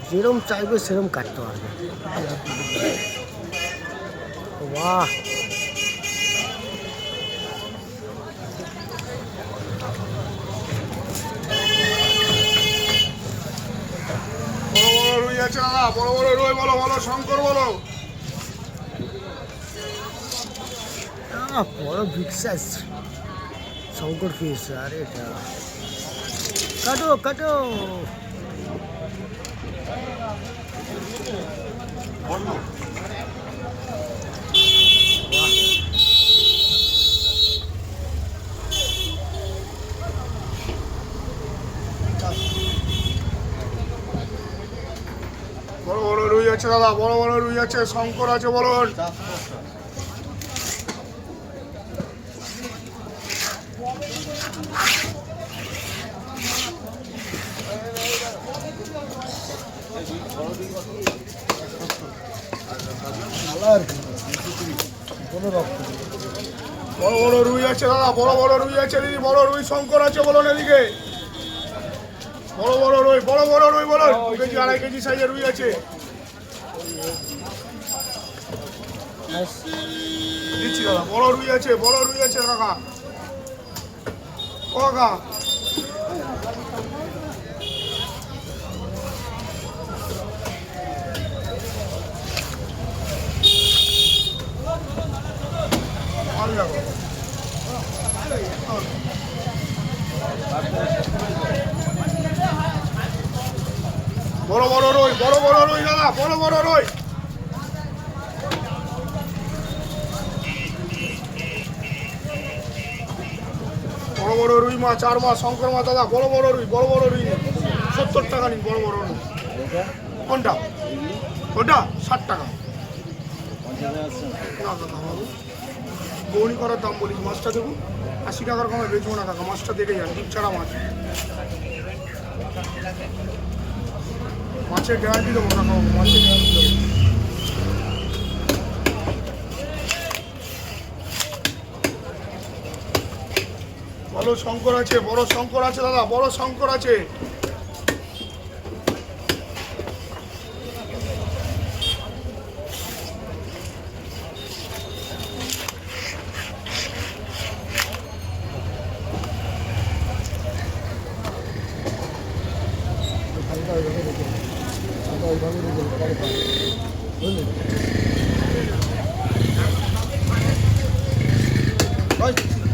যেরকম চাইবে সেরকম কাটতে পারবে। বাহ, বড় বড় রুই আছে দাদা, বড় বড় রুই বলো, বলো শঙ্কর বলো। বড় বিগ সাইজ শঙ্কর ফিশ। আরে এটা কাটো কাটো। বড় বড় রুই আছে দাদা, বড় বড় রুই আছে, শঙ্কর আছে বলুন। বড় বড় রুই আছে দাদা, বড় বড় রুই আছে দিদি, বড় রুই শঙ্কর আছে বলুন এদিকে। বড় বড় রুই, বড় বড় রুই বলুন। 2 কেজি 2.5 কেজি সাইজের রুই আছে। দিচ্ছি দাদা, বড় রুই আছে, বড় রুই আছে কাকা। ও কাকা, ভালো লাগো। বড় বড় রুই, বড় বড় রুই দাদা, বড় বড় রুই। বড় বড় রুই মাছ, 4 মাছ শঙ্কর মাছ দাদা, বড় বড় রুই, বড় বড় রুই নিন। 70 টাকা নিন বড় বড় রুই। কোনটা? ওটা 60 টাকা। বৌনি করার দাম বলিস, মাছটা দেবো 80 টাকার কমে বেচবো না কাকা, মাছটা দেখে যান, ডিপ ছাড়া মাছ। মাছের গ্যারান্টি দেবো কাকা, মাছের গ্যারান্টি দেবো। বড় শঙ্কর আছে, বড় শঙ্কর আছে দাদা, বড় শঙ্কর আছে। ভাই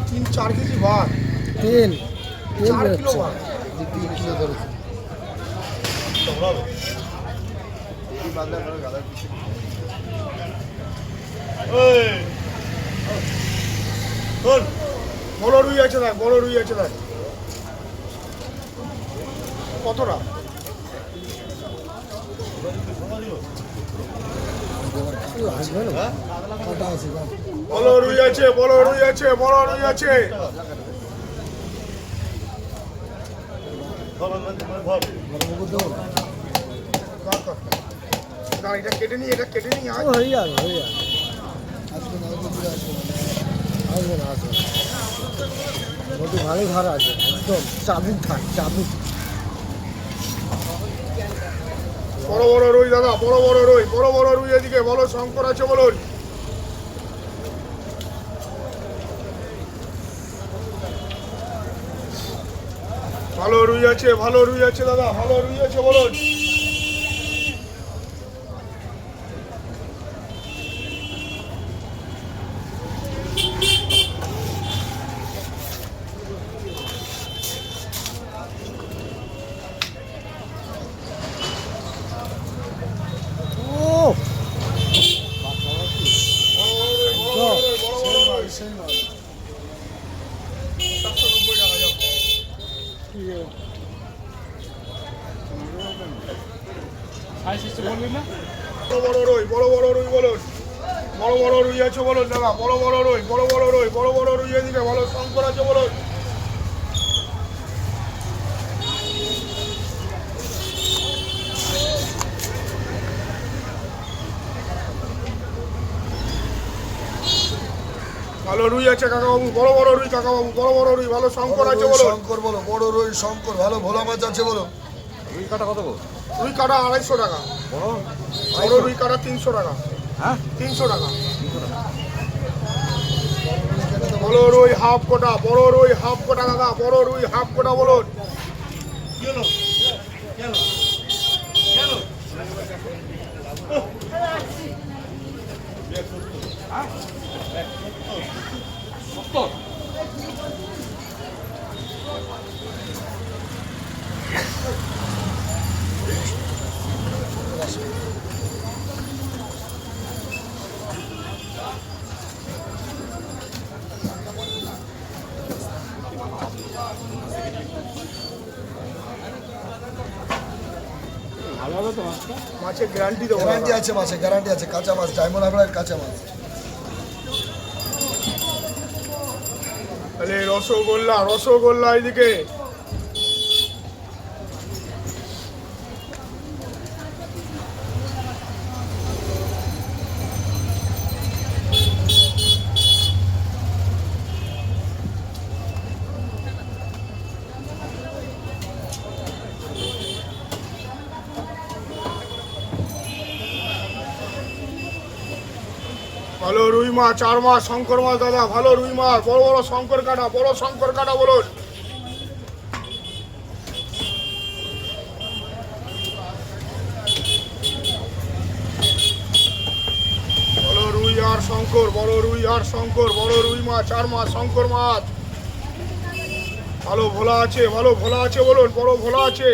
3-4 কেজি ভাত, 3 4 কিলো ভাত। 3 কিলো ধরেছে। বড় রুই আছে দেখ, বড় রুই আছে দেখ। কতটা? আসবে না, কাটা আছে। বড় রুই আছে, বড় রুই আছে, বড় রুই আছে। না এটা কেটে নিই, এটা কেটে নিই। হয়ে যাবে, হয়ে যাবে। আসবে না, আসবে না, আসবে না, আসবে না। মোটু ভালো ঘর আছে, একদম চাবুক থাক, চাবুক। বড় বড় রুই দাদা, বড় বড় রুই, বড় বড় রুই এদিকে বলো, শঙ্কর আছে বলুন। ভালো রুই আছে, ভালো রুই আছে দাদা, ভালো রুই আছে বলুন। ও সেই মাছ 790 টাকা যাও। বড় বড় রুই, বড় বড় রুই বলুন। বড় বড় রুই আছে বলুন দাদা, বড় বড় রুই, বড় বড় রুই, বড় বড় রুই এদিকে বলো, শঙ্কর আছে বলুন। ভালো রুই আছে কাকাবাবু, বড় বড় রুই কাকাবাবু, বড় বড় রুই ভালো, শঙ্কর আছে বলো। শঙ্কর বলো, বড় রুই শঙ্কর ভালো, ভোলা মাছ আছে বলো। রুই কাটা কত গো? রুই কাটা 250 টাকা, বড় বড় রুই কাটা 300 টাকা, হ্যাঁ 300 টাকা। বড় রুই হাফ গোটা, বড় রুই হাফ গোটা দাদা, বড় রুই হাফ গোটা বলুন। মাছের গ্যারান্টি দেবো গ্যারান্টি আছে মাছে, গ্যারান্টি আছে। কাঁচা মাছ, ডায়মন্ড হারবারের কাঁচা মাছ। তাহলে রসগোল্লা, রসগোল্লা এইদিকে ভালো রুই মাছ, 4 মাছ শঙ্কর মাছ দাদা, ভালো রুই মাছ, বড় বড় শঙ্কর কাটা, বড় শঙ্কর কাটা বলুন। বড় রুই আর শঙ্কর, বড় রুই আর শঙ্কর, বড় রুই মাছ, 4 মাছ শঙ্কর মাছ। ভালো ভোলা আছে, ভালো ভোলা আছে বলুন, বড় ভোলা আছে।